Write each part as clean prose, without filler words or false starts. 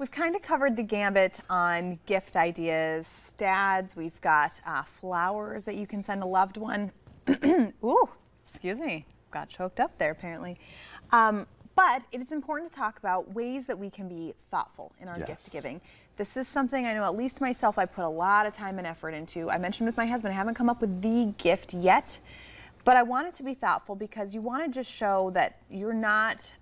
we've kind of covered the gambit on gift ideas. Dads, we've got flowers that you can send a loved one. Ooh, excuse me, got choked up there apparently. But it is important to talk about ways that we can be thoughtful in our gift giving. This is something I know, at least myself, I put a lot of time and effort into. I mentioned with my husband, I haven't come up with the gift yet, but I want it to be thoughtful because you want to just show that you're not,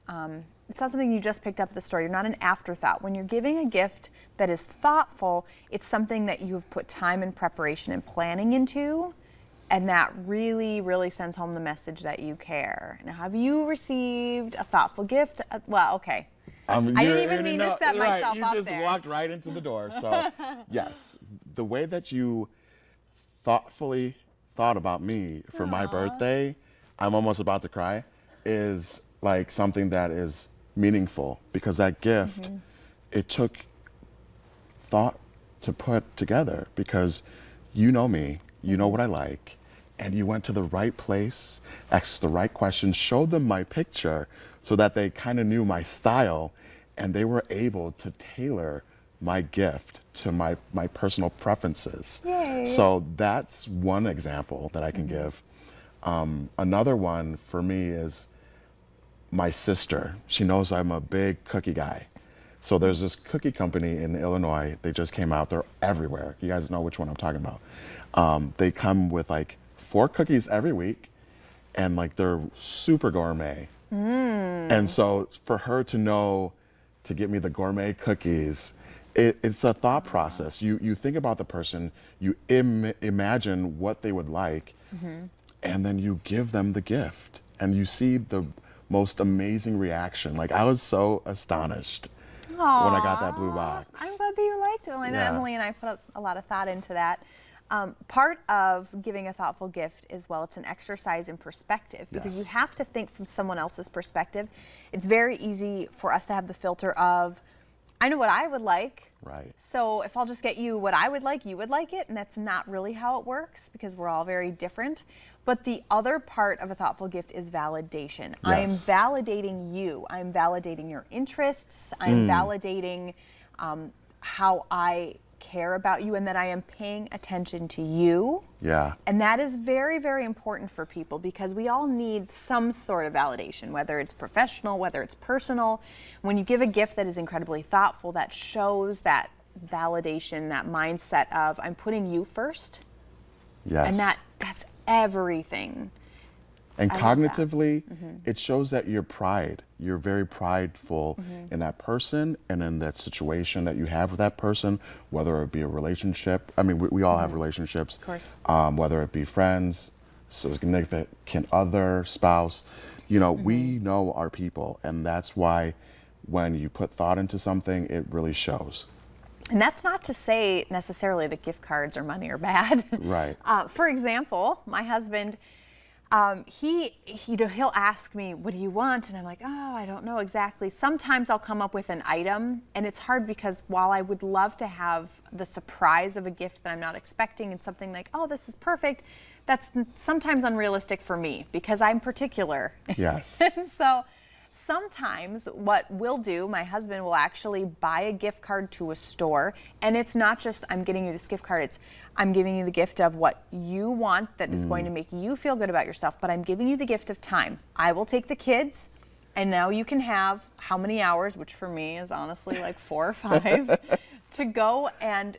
it's not something you just picked up at the store. You're not an afterthought. When you're giving a gift that is thoughtful, it's something that you've put time and preparation and planning into, and that really, really sends home the message that you care. Now, have you received a thoughtful gift? Well, okay. I didn't even mean to set myself up there. You just walked right into the door. So, yes, the way that you thoughtfully thought about me for my birthday, I'm almost about to cry, is like something that is meaningful because that gift, it took thought to put together because you know me, you know what I like, and you went to the right place, asked the right questions, showed them my picture so that they kind of knew my style, and they were able to tailor my gift to my personal preferences. Yay. So that's one example that I can give. Another one for me is my sister. She knows I'm a big cookie guy. So there's this cookie company in Illinois. They just came out. They're everywhere. You guys know which one I'm talking about. They come with like 4 cookies every week, and like they're super gourmet. And so for her to know to get me the gourmet cookies, it's a thought process. You think about the person, you imagine what they would like, and then you give them the gift, and you see the most amazing reaction. Like I was so astonished when I got that blue box. I'm glad that you liked it. Well, I know Emily and I put a lot of thought into that. Part of giving a thoughtful gift is, well, it's an exercise in perspective because you have to think from someone else's perspective. It's very easy for us to have the filter of, I know what I would like. Right. So if I'll just get you what I would like, you would like it. And that's not really how it works because we're all very different. But the other part of a thoughtful gift is validation. Yes. I am validating you. I'm validating your interests. I'm validating how I care about you and that I am paying attention to you. Yeah. And that is very, very important for people because we all need some sort of validation, whether it's professional, whether it's personal. When you give a gift that is incredibly thoughtful, that shows that validation, that mindset of I'm putting you first. Yes. And that's everything. And cognitively, it shows that you're very prideful in that person and in that situation that you have with that person, whether it be a relationship. I mean, we all have relationships. Of course. Whether it be friends, significant other, spouse. You know, we know our people, and that's why when you put thought into something, it really shows. And that's not to say necessarily that gift cards or money are bad. Right. For example, my husband, he'll ask me, what do you want? And I'm like, oh, I don't know exactly. Sometimes I'll come up with an item, and it's hard because while I would love to have the surprise of a gift that I'm not expecting and something like, oh, this is perfect, that's sometimes unrealistic for me because I'm particular. Yes. So sometimes what we'll do, my husband will actually buy a gift card to a store, and it's not just I'm getting you this gift card, it's I'm giving you the gift of what you want that is going to make you feel good about yourself, but I'm giving you the gift of time. I will take the kids, and now you can have how many hours, which for me is honestly like 4 or 5, to go and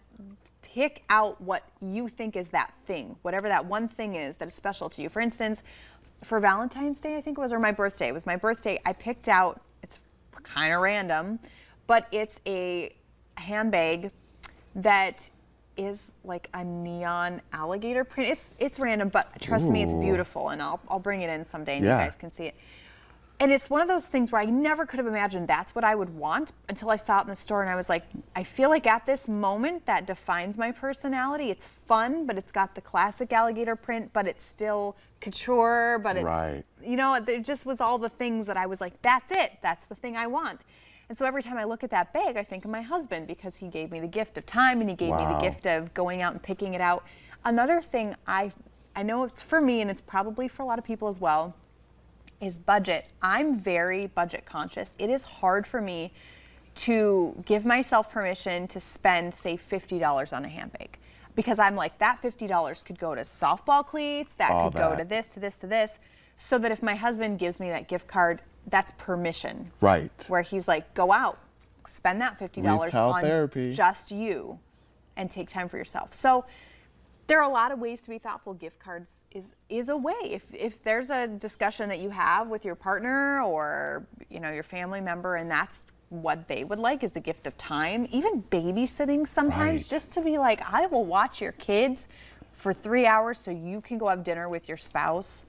pick out what you think is that thing, whatever that one thing is that is special to you. For instance, for Valentine's Day, I think it was, or my birthday. It was my birthday. I picked out, it's kind of random, but it's a handbag that is like a neon alligator print. It's random, but trust me, it's beautiful, and I'll bring it in someday and you guys can see it. And it's one of those things where I never could have imagined that's what I would want until I saw it in the store, and I was like, I feel like at this moment that defines my personality. It's fun, but it's got the classic alligator print, but it's still couture, but it's, you know, there just was all the things that I was like, that's it, that's the thing I want. And so every time I look at that bag, I think of my husband because he gave me the gift of time and he gave me the gift of going out and picking it out. Another thing I know it's for me, and it's probably for a lot of people as well, is budget. I'm very budget conscious. It is hard for me to give myself permission to spend, say, $50 on a handbag. Because I'm like, that $50 could go to softball cleats, that All could go that. to this, to this, to this. So that if my husband gives me that gift card, that's permission. Right. Where he's like, go out, spend that $50 Retail on therapy. just you and take time for yourself. So there are a lot of ways to be thoughtful. Gift cards is a way. If there's a discussion that you have with your partner or your family member and that's what they would like is the gift of time, even babysitting sometimes, Right. just to be like, I will watch your kids for 3 hours so you can go have dinner with your spouse.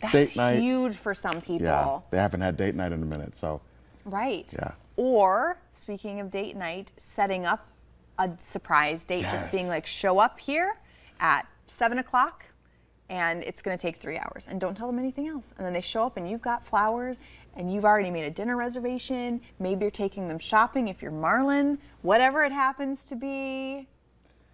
That's Date night. huge for some people. Yeah, they haven't had date night in a minute, so Right. yeah. Or, speaking of date night, setting up a surprise date, just being Yes. like, show up here at 7 o'clock and it's going to take 3 hours and don't tell them anything else. And then they show up and you've got flowers and you've already made a dinner reservation. Maybe you're taking them shopping if you're Marlon, whatever it happens to be.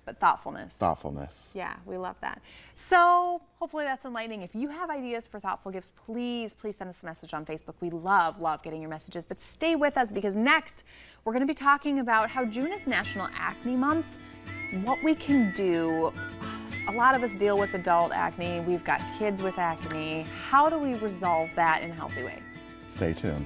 But thoughtfulness. Thoughtfulness. Yeah, we love that. So hopefully that's enlightening. If you have ideas for thoughtful gifts, please send us a message on Facebook. We love getting your messages. But stay with us because next we're going to be talking about how June is National Acne Month, what we can do. A lot of us deal with adult acne. We've got kids with acne. How do we resolve that in a healthy way? Stay tuned.